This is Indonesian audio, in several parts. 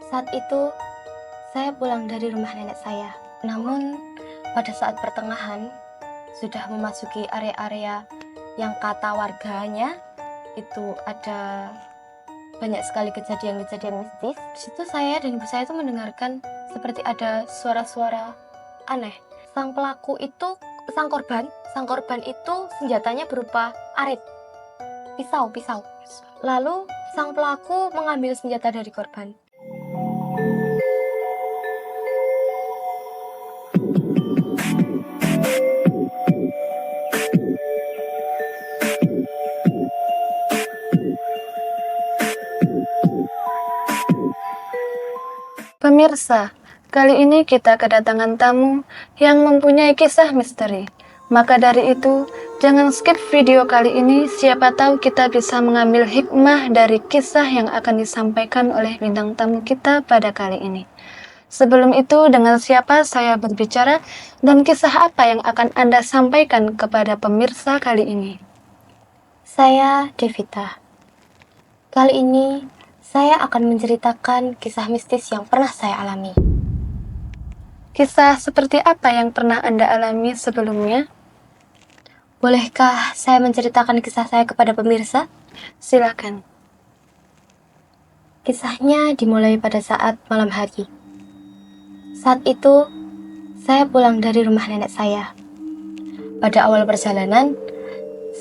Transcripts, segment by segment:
Saat itu, saya pulang dari rumah nenek saya. Namun, pada saat pertengahan, sudah memasuki area-area yang kata warganya itu ada banyak sekali kejadian-kejadian mistis. Di situ saya dan ibu saya itu mendengarkan seperti ada suara-suara aneh. Sang korban itu senjatanya berupa arit, pisau. Lalu sang pelaku mengambil senjata dari korban. Pemirsa, kali ini kita kedatangan tamu yang mempunyai kisah misteri. Maka dari itu, jangan skip video kali ini, siapa tahu kita bisa mengambil hikmah dari kisah yang akan disampaikan oleh bintang tamu kita pada kali ini. Sebelum itu, dengan siapa saya berbicara dan kisah apa yang akan Anda sampaikan kepada pemirsa kali ini? Saya Devita. Kali ini saya akan menceritakan kisah mistis yang pernah saya alami. Kisah seperti apa yang pernah Anda alami sebelumnya? Bolehkah saya menceritakan kisah saya kepada pemirsa? Silakan. Kisahnya dimulai pada saat malam hari. Saat itu, saya pulang dari rumah nenek saya. Pada awal perjalanan,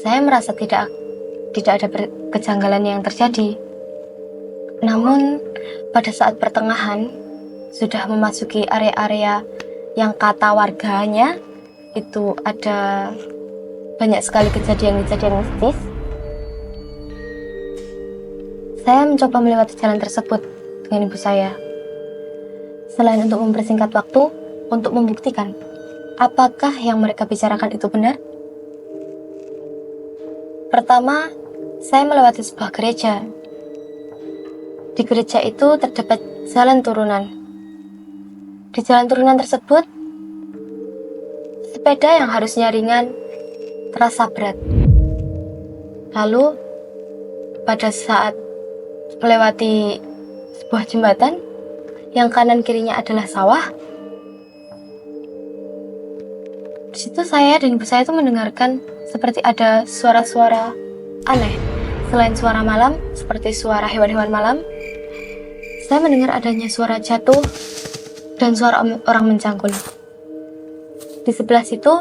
saya merasa tidak ada kejanggalan yang terjadi. Namun, pada saat pertengahan, sudah memasuki area-area yang kata warganya itu ada banyak sekali kejadian-kejadian mistis. Saya mencoba melewati jalan tersebut dengan ibu saya. Selain untuk mempersingkat waktu, untuk membuktikan apakah yang mereka bicarakan itu benar. Pertama, saya melewati sebuah gereja. Di gereja itu terdapat jalan turunan. Di jalan turunan tersebut, sepeda yang harusnya ringan terasa berat. Lalu, pada saat melewati sebuah jembatan yang kanan kirinya adalah sawah, di situ saya dan ibu saya itu mendengarkan seperti ada suara-suara aneh. Selain suara malam, seperti suara hewan-hewan malam, saya mendengar adanya suara jatuh dan suara orang mencangkul. Di sebelah situ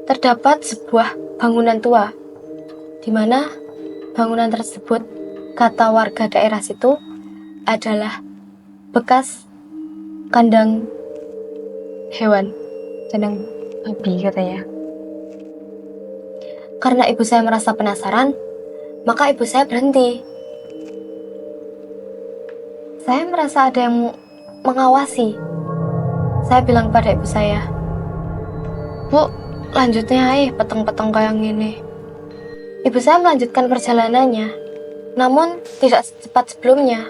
terdapat sebuah bangunan tua, di mana bangunan tersebut, kata warga daerah situ, adalah bekas kandang hewan, kandang babi katanya. Karena ibu saya merasa penasaran, maka ibu saya berhenti. Saya merasa ada yang mengawasi. Saya bilang pada ibu saya, "Bu, lanjutnya peteng-peteng kayak gini." Ibu saya melanjutkan perjalanannya, namun tidak secepat sebelumnya.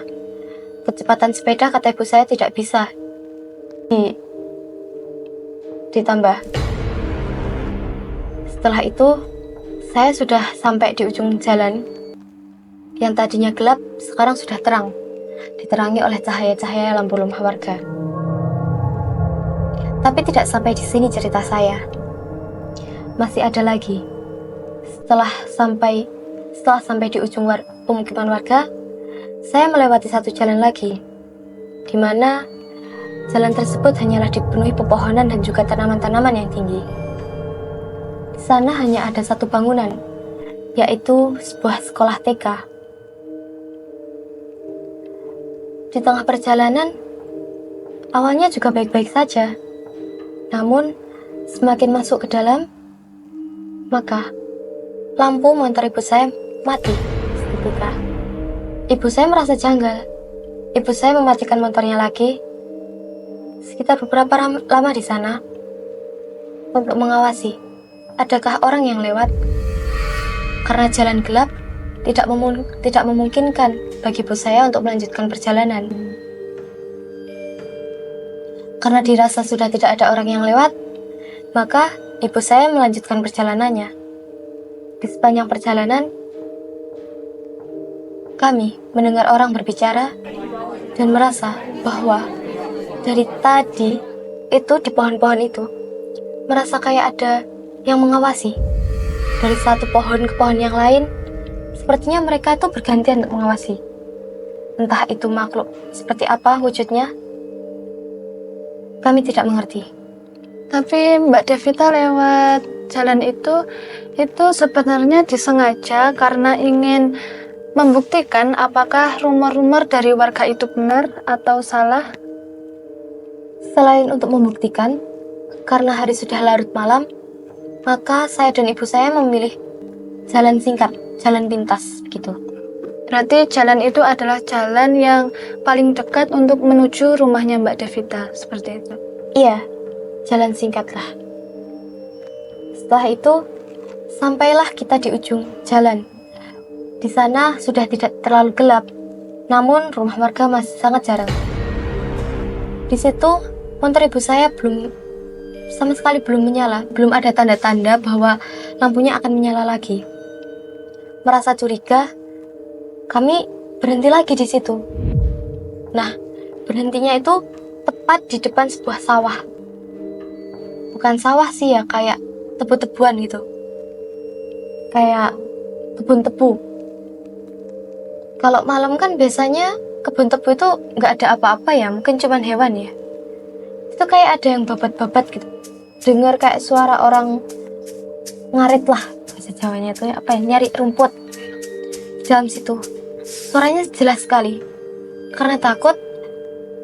Kecepatan sepeda, kata ibu saya, tidak bisa ditambah. Setelah itu, saya sudah sampai di ujung jalan yang tadinya gelap, sekarang sudah terang, diterangi oleh cahaya-cahaya lampu rumah warga. Tapi tidak sampai di sini cerita saya. Masih ada lagi. Setelah sampai di ujung pemukiman warga, saya melewati satu jalan lagi, di mana jalan tersebut hanyalah dipenuhi pepohonan dan juga tanaman-tanaman yang tinggi. Di sana hanya ada satu bangunan, yaitu sebuah sekolah TK. Di tengah perjalanan, awalnya juga baik-baik saja. Namun, semakin masuk ke dalam, maka lampu motor ibu saya mati seketika. Ibu saya merasa janggal. Ibu saya mematikan motornya lagi. Sekitar beberapa lama di sana untuk mengawasi adakah orang yang lewat. Karena jalan gelap, tidak memungkinkan bagi ibu saya untuk melanjutkan perjalanan. Karena dirasa sudah tidak ada orang yang lewat, maka ibu saya melanjutkan perjalanannya. Di sepanjang perjalanan, kami mendengar orang berbicara dan merasa bahwa dari tadi itu di pohon-pohon itu merasa kayak ada yang mengawasi. Dari satu pohon ke pohon yang lain, sepertinya mereka itu bergantian untuk mengawasi. Entah itu makhluk seperti apa wujudnya, kami tidak mengerti. Tapi Mbak Devita lewat jalan itu sebenarnya disengaja karena ingin membuktikan apakah rumor-rumor dari warga itu benar atau salah. Selain untuk membuktikan, karena hari sudah larut malam, maka saya dan ibu saya memilih jalan singkat, jalan pintas gitu. Berarti jalan itu adalah jalan yang paling dekat untuk menuju rumahnya Mbak Devita, seperti itu. Iya, jalan singkat lah. Setelah itu, sampailah kita di ujung jalan. Di sana sudah tidak terlalu gelap, namun rumah warga masih sangat jarang. Di situ, motor ibu saya sama sekali belum menyala, belum ada tanda-tanda bahwa lampunya akan menyala lagi. Merasa curiga, kami berhenti lagi di situ. Nah, berhentinya itu tepat di depan sebuah sawah. Bukan sawah sih ya, kayak tebu-tebuan gitu. Kayak kebun tebu. Kalau malam kan biasanya kebun tebu itu nggak ada apa-apa ya, mungkin cuman hewan ya. Itu kayak ada yang babat-babat gitu. Dengar kayak suara orang ngarit lah, bahasa Jawanya itu apa ya, nyari rumput di dalam situ. Suaranya jelas sekali. Karena takut,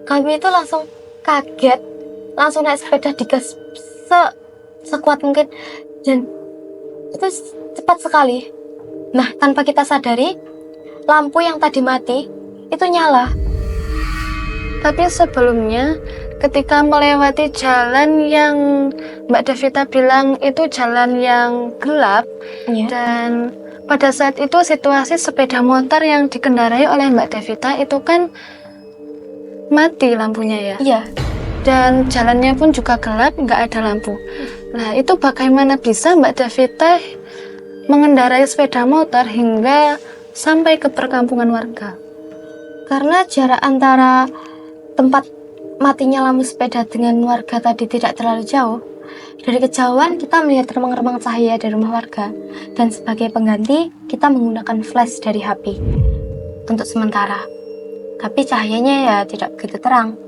kami itu langsung kaget, langsung naik sepeda digas sekuat mungkin, dan itu cepat sekali. Nah, tanpa kita sadari, lampu yang tadi mati itu nyala. Tapi sebelumnya, ketika melewati jalan yang Mbak Devita bilang itu jalan yang gelap, Iya. dan pada saat itu situasi sepeda motor yang dikendarai oleh Mbak Devita itu kan mati lampunya ya. Iya. Dan jalannya pun juga gelap, nggak ada lampu. Nah, itu bagaimana bisa Mbak Devita mengendarai sepeda motor hingga sampai ke perkampungan warga? Karena jarak antara tempat matinya lampu sepeda dengan warga tadi tidak terlalu jauh. Dari kejauhan kita melihat remang-remang cahaya dari rumah warga, dan sebagai pengganti kita menggunakan flash dari HP untuk sementara. Tapi cahayanya ya tidak begitu terang.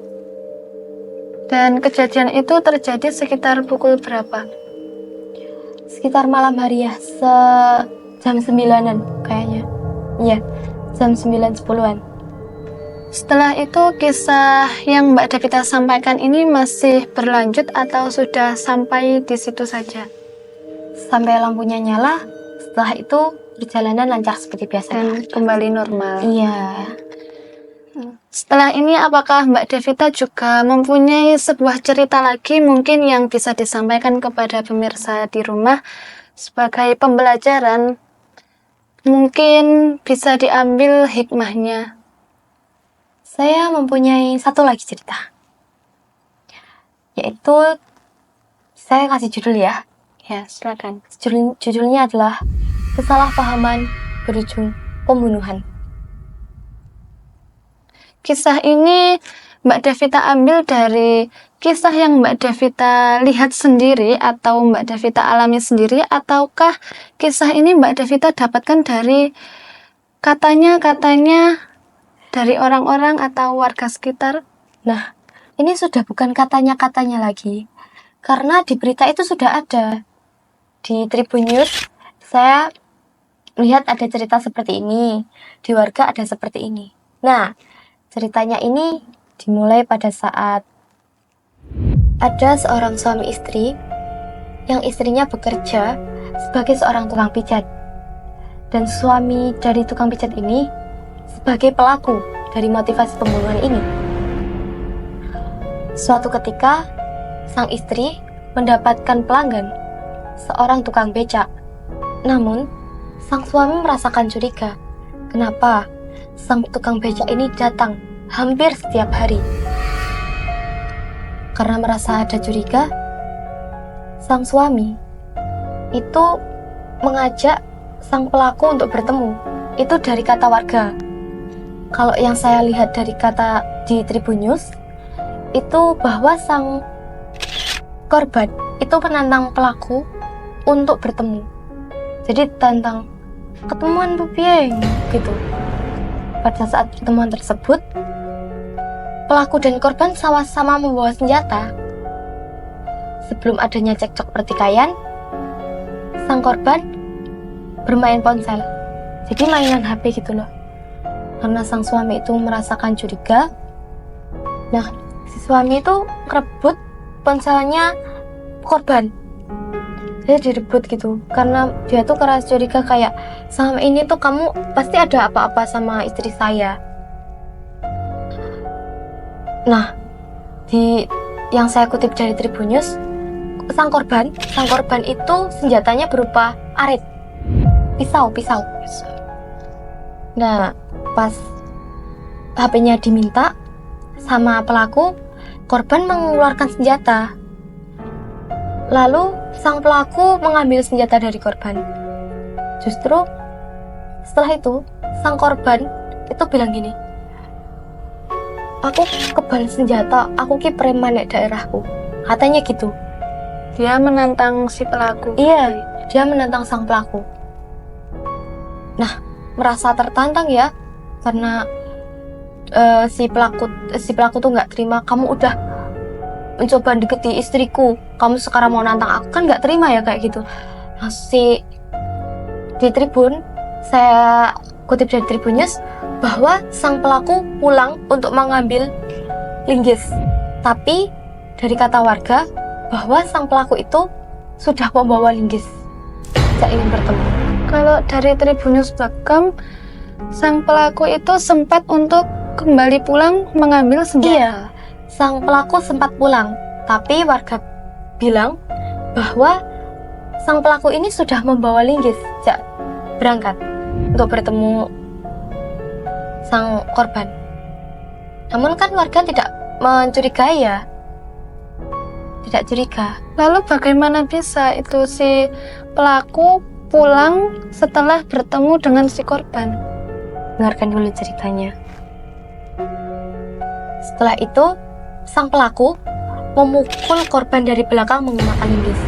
Dan kejadian itu terjadi sekitar pukul berapa? Sekitar malam hari ya, jam 9-an kayaknya. Iya, jam 9-10-an. Setelah itu kisah yang Mbak Devita sampaikan ini masih berlanjut atau sudah sampai di situ saja? Sampai lampunya nyala, setelah itu perjalanan lancar seperti biasa. Dan kembali normal. Iya. Setelah ini apakah Mbak Devita juga mempunyai sebuah cerita lagi mungkin yang bisa disampaikan kepada pemirsa di rumah sebagai pembelajaran, mungkin bisa diambil hikmahnya? Saya mempunyai satu lagi cerita, yaitu saya kasih judul ya. Ya, silakan. Judulnya adalah Kesalahpahaman Berujung Pembunuhan. Kisah ini Mbak Devita ambil dari kisah yang Mbak Devita lihat sendiri atau Mbak Devita alami sendiri, ataukah kisah ini Mbak Devita dapatkan dari katanya dari orang-orang atau warga sekitar? Nah, ini sudah bukan katanya-katanya lagi, karena di berita itu sudah ada. Di Tribun News, saya lihat ada cerita seperti ini, di warga ada seperti ini. Nah, ceritanya ini dimulai pada saat ada seorang suami istri yang istrinya bekerja sebagai seorang tukang pijat. Dan suami dari tukang pijat ini sebagai pelaku dari motivasi pembunuhan ini. Suatu ketika, sang istri mendapatkan pelanggan, seorang tukang becak. Namun, sang suami merasakan curiga. Kenapa sang tukang becak ini datang hampir setiap hari? Karena merasa ada curiga, sang suami itu mengajak sang pelaku untuk bertemu. Itu dari kata warga. kalau yang saya lihat dari kata di Tribun News itu bahwa sang korban itu menantang pelaku untuk bertemu. Jadi tantang ketemuan Bu Pieng gitu. Pada saat pertemuan tersebut, pelaku dan korban sama-sama membawa senjata. Sebelum adanya cekcok pertikaian, sang korban bermain ponsel. Jadi mainan HP gitu loh. Karena sang suami itu merasakan curiga. Nah, si suami itu ngerebut ponselnya korban. Dia direbut gitu. Karena dia tuh keras curiga kayak, selama ini tuh kamu pasti ada apa-apa sama istri saya. Nah, yang saya kutip dari Tribun News, sang korban itu senjatanya berupa arit, pisau. Nah, pas HP-nya diminta sama pelaku, korban mengeluarkan senjata. Lalu sang pelaku mengambil senjata dari korban. Justru setelah itu sang korban itu bilang gini, aku kebal senjata, aku ki preman nek daerahku. Katanya gitu. Dia menantang si pelaku. Iya, dia menantang sang pelaku. Nah, merasa tertantang ya, karena si pelaku tuh nggak terima, kamu udah mencoba deketi istriku, kamu sekarang mau nantang aku, kan nggak terima ya kayak gitu. Nah, di Tribun, saya kutip dari Tribun News bahwa sang pelaku pulang untuk mengambil linggis, tapi dari kata warga bahwa sang pelaku itu sudah membawa linggis, tidak ingin bertemu. Kalau dari Tribunnews.com, sang pelaku itu sempat untuk kembali pulang mengambil senjata. Iya, sang pelaku sempat pulang, tapi warga bilang bahwa sang pelaku ini sudah membawa linggis sejak berangkat untuk bertemu sang korban. Namun kan warga tidak mencurigai ya, tidak curiga. Lalu bagaimana bisa itu si pelaku pulang setelah bertemu dengan si korban? Dengarkan dulu ceritanya. Setelah itu, sang pelaku memukul korban dari belakang menggunakan linggis.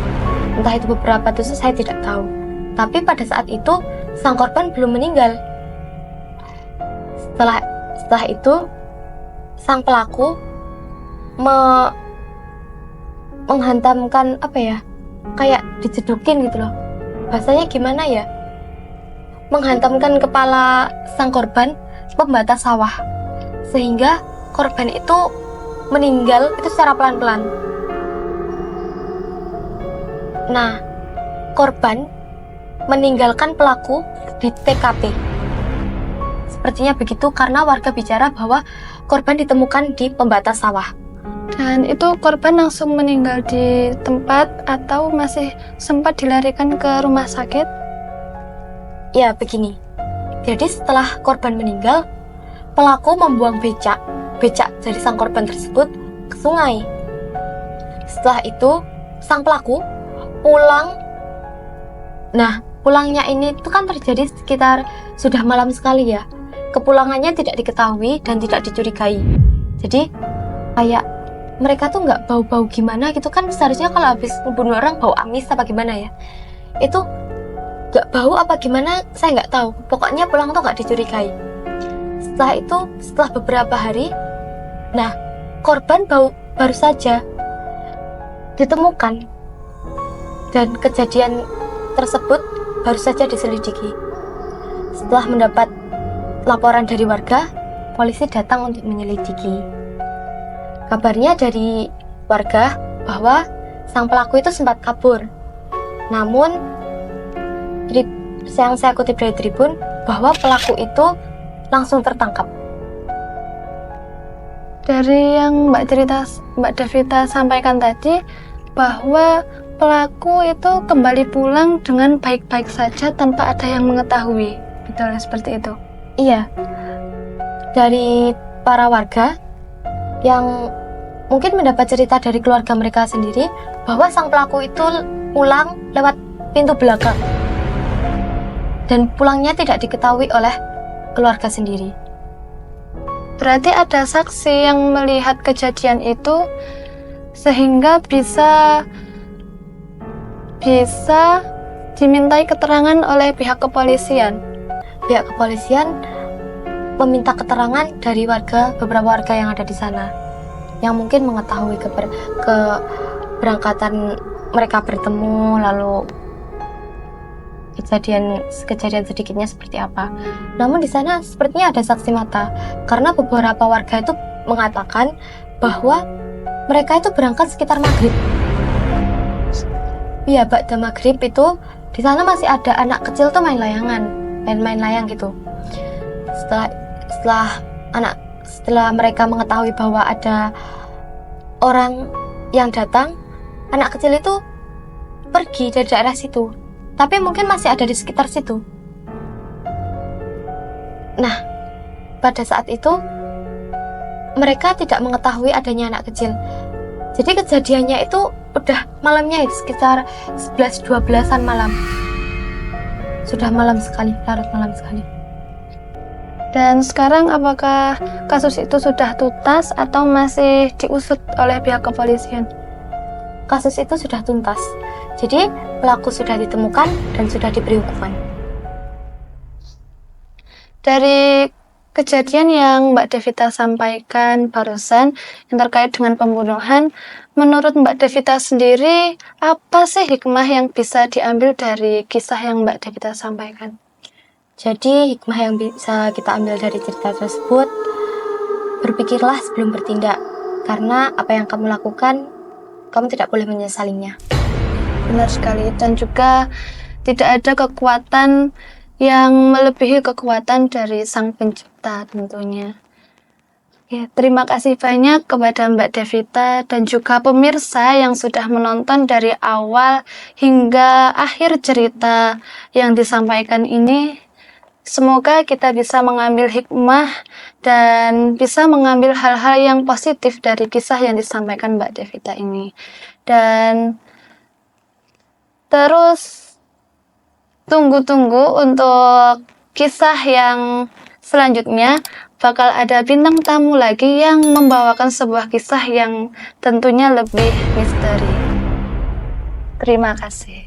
Entah itu beberapa tusuk, saya tidak tahu. Tapi pada saat itu, sang korban belum meninggal. Setelah itu, sang pelaku menghantamkan kayak dijedokin gitu loh. Bahasanya gimana ya? Menghantamkan kepala sang korban pembatas sawah, sehingga korban itu meninggal itu secara pelan-pelan. Nah, korban meninggalkan pelaku di TKP. Sepertinya begitu karena warga bicara bahwa korban ditemukan di pembatas sawah. Dan itu korban langsung meninggal di tempat atau masih sempat dilarikan ke rumah sakit? Ya, begini. Jadi setelah korban meninggal, pelaku membuang becak dari sang korban tersebut ke sungai. Setelah itu, sang pelaku pulang. Nah, pulangnya ini tuh kan terjadi sekitar sudah malam sekali ya. Kepulangannya tidak diketahui dan tidak dicurigai. Jadi kayak mereka tuh nggak bau-bau gimana gitu kan, seharusnya kalau habis membunuh orang bau amis apa gimana ya, itu nggak bau apa gimana saya nggak tahu, pokoknya pulang tuh nggak dicurigai. Setelah itu, setelah beberapa hari, nah korban baru saja ditemukan dan kejadian tersebut baru saja diselidiki. Setelah mendapat laporan dari warga, polisi datang untuk menyelidiki. Kabarnya dari warga bahwa sang pelaku itu sempat kabur. Namun, yang saya kutip dari Tribun, bahwa pelaku itu langsung tertangkap. Dari yang Mbak Davita sampaikan tadi, bahwa pelaku itu kembali pulang dengan baik-baik saja tanpa ada yang mengetahui. Betul seperti itu? Iya. Dari para warga yang mungkin mendapat cerita dari keluarga mereka sendiri bahwa sang pelaku itu pulang lewat pintu belakang dan pulangnya tidak diketahui oleh keluarga sendiri. Berarti ada saksi yang melihat kejadian itu sehingga bisa dimintai keterangan oleh pihak kepolisian. Pihak kepolisian meminta keterangan dari beberapa warga yang ada di sana, yang mungkin mengetahui keberangkatan mereka bertemu, lalu kejadian sedikitnya seperti apa. Namun di sana sepertinya ada saksi mata, karena beberapa warga itu mengatakan bahwa mereka itu berangkat sekitar maghrib. Iya, ba'da maghrib itu di sana masih ada anak kecil tuh main layang gitu. Setelah mereka mengetahui bahwa ada orang yang datang, anak kecil itu pergi dari daerah situ, tapi mungkin masih ada di sekitar situ. Nah, pada saat itu mereka tidak mengetahui adanya anak kecil. Jadi kejadiannya itu udah malamnya, sekitar 11-12an malam. Sudah malam sekali, larut malam sekali. Dan sekarang apakah kasus itu sudah tuntas atau masih diusut oleh pihak kepolisian? Kasus itu sudah tuntas. Jadi pelaku sudah ditemukan dan sudah diberi hukuman. Dari kejadian yang Mbak Devita sampaikan barusan yang terkait dengan pembunuhan, menurut Mbak Devita sendiri, apa sih hikmah yang bisa diambil dari kisah yang Mbak Devita sampaikan? Jadi hikmah yang bisa kita ambil dari cerita tersebut, berpikirlah sebelum bertindak, karena apa yang kamu lakukan, kamu tidak boleh menyesalinya. Benar sekali, dan juga tidak ada kekuatan yang melebihi kekuatan dari Sang Pencipta tentunya. Ya, terima kasih banyak kepada Mbak Devita dan juga pemirsa yang sudah menonton dari awal hingga akhir cerita yang disampaikan ini. Semoga kita bisa mengambil hikmah dan bisa mengambil hal-hal yang positif dari kisah yang disampaikan Mbak Devita ini. Dan terus tunggu-tunggu untuk kisah yang selanjutnya. Bakal ada bintang tamu lagi yang membawakan sebuah kisah yang tentunya lebih misteri. Terima kasih.